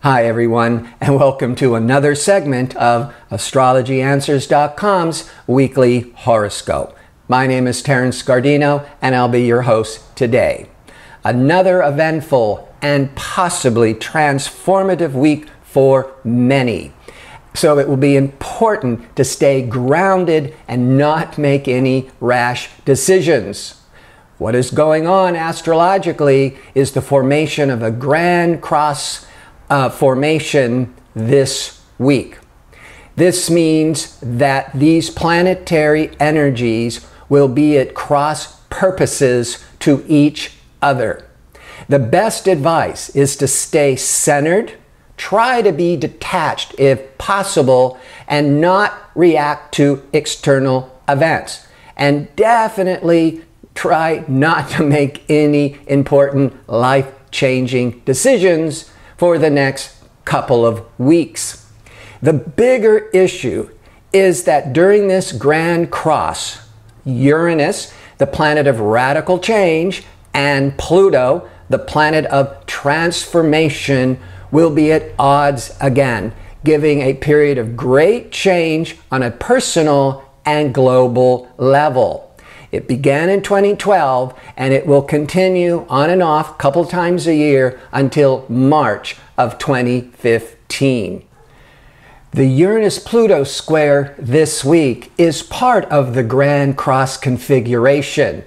Hi everyone, and welcome to another segment of AstrologyAnswers.com's weekly horoscope. My name is Terence Guardino, and I'll be your host today. Another eventful and possibly transformative week for many. So it will be important to stay grounded and not make any rash decisions. What is going on astrologically is the formation of a grand cross formation this week. This means that these planetary energies will be at cross purposes to each other. The best advice is to stay centered, try to be detached if possible, and not react to external events. And definitely try not to make any important life-changing decisions for the next couple of weeks. The bigger issue is that during this grand cross, Uranus, the planet of radical change, and Pluto, the planet of transformation, will be at odds again, giving a period of great change on a personal and global level. It began in 2012, and it will continue on and off a couple times a year until March of 2015. The Uranus-Pluto square this week is part of the Grand Cross configuration,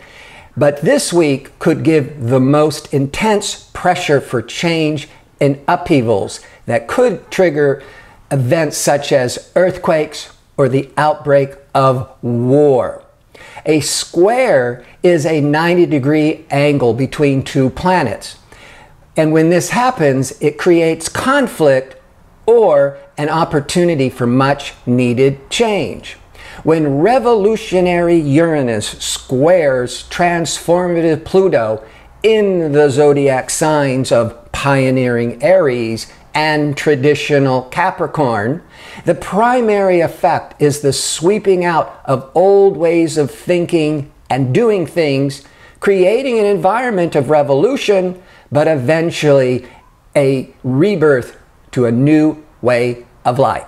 but this week could give the most intense pressure for change and upheavals that could trigger events such as earthquakes or the outbreak of war. A square is a 90-degree angle between two planets. And when this happens, it creates conflict or an opportunity for much needed change. When revolutionary Uranus squares transformative Pluto in the zodiac signs of pioneering Aries and traditional Capricorn, the primary effect is the sweeping out of old ways of thinking and doing things, creating an environment of revolution, but eventually a rebirth to a new way of life.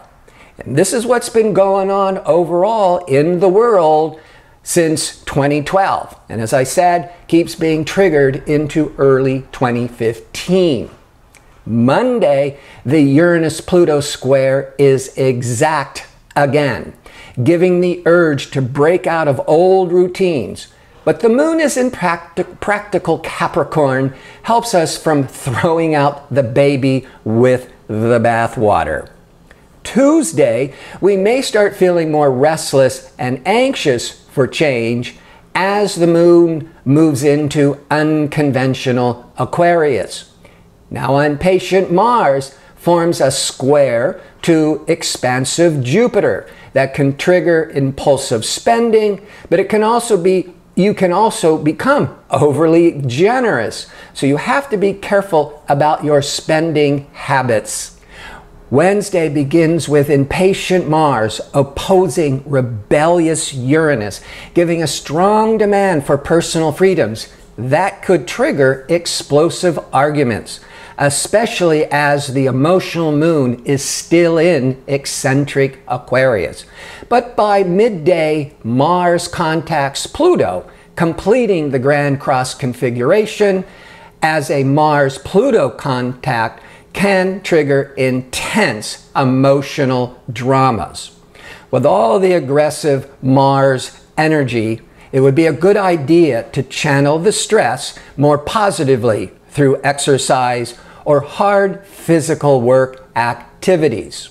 And this is what's been going on overall in the world since 2012. And as I said, keeps being triggered into early 2015. Monday, the Uranus-Pluto square is exact again, giving the urge to break out of old routines. But the moon is in practical Capricorn, helps us from throwing out the baby with the bathwater. Tuesday, we may start feeling more restless and anxious for change as the moon moves into unconventional Aquarius. Now, impatient Mars forms a square to expansive Jupiter that can trigger impulsive spending, but it can also be you can also become overly generous. So you have to be careful about your spending habits. Wednesday begins with impatient Mars opposing rebellious Uranus, giving a strong demand for personal freedoms that could trigger explosive arguments, especially as the emotional moon is still in eccentric Aquarius. But by midday, Mars contacts Pluto, completing the Grand Cross configuration, as a Mars-Pluto contact can trigger intense emotional dramas. With all the aggressive Mars energy, it would be a good idea to channel the stress more positively through exercise or hard physical work activities.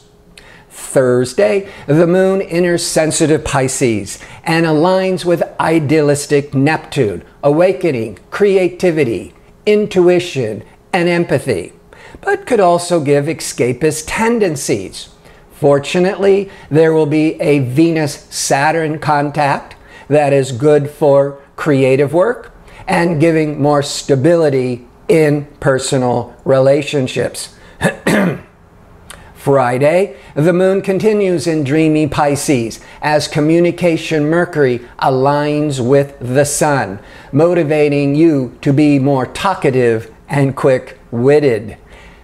Thursday, the moon enters sensitive Pisces and aligns with idealistic Neptune, awakening creativity, intuition, and empathy, but could also give escapist tendencies. Fortunately, there will be a Venus-Saturn contact that is good for creative work and giving more stability in personal relationships. Friday, the moon continues in dreamy Pisces as communication Mercury aligns with the sun, motivating you to be more talkative and quick-witted.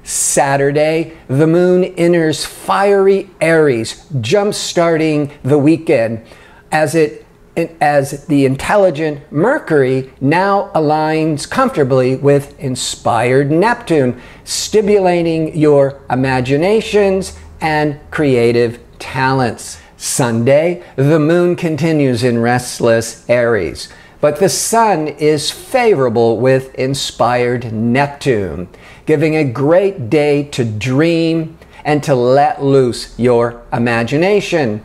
Saturday, the moon enters fiery Aries, jump-starting the weekend as the intelligent Mercury now aligns comfortably with inspired Neptune, stimulating your imaginations and creative talents. Sunday, the moon continues in restless Aries, but the sun is favorable with inspired Neptune, giving a great day to dream and to let loose your imagination.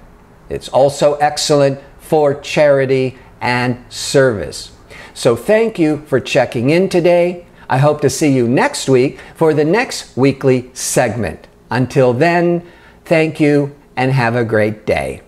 It's also excellent for charity and service. So thank you for checking in today. I hope to see you next week for the next weekly segment. Until then, thank you and have a great day.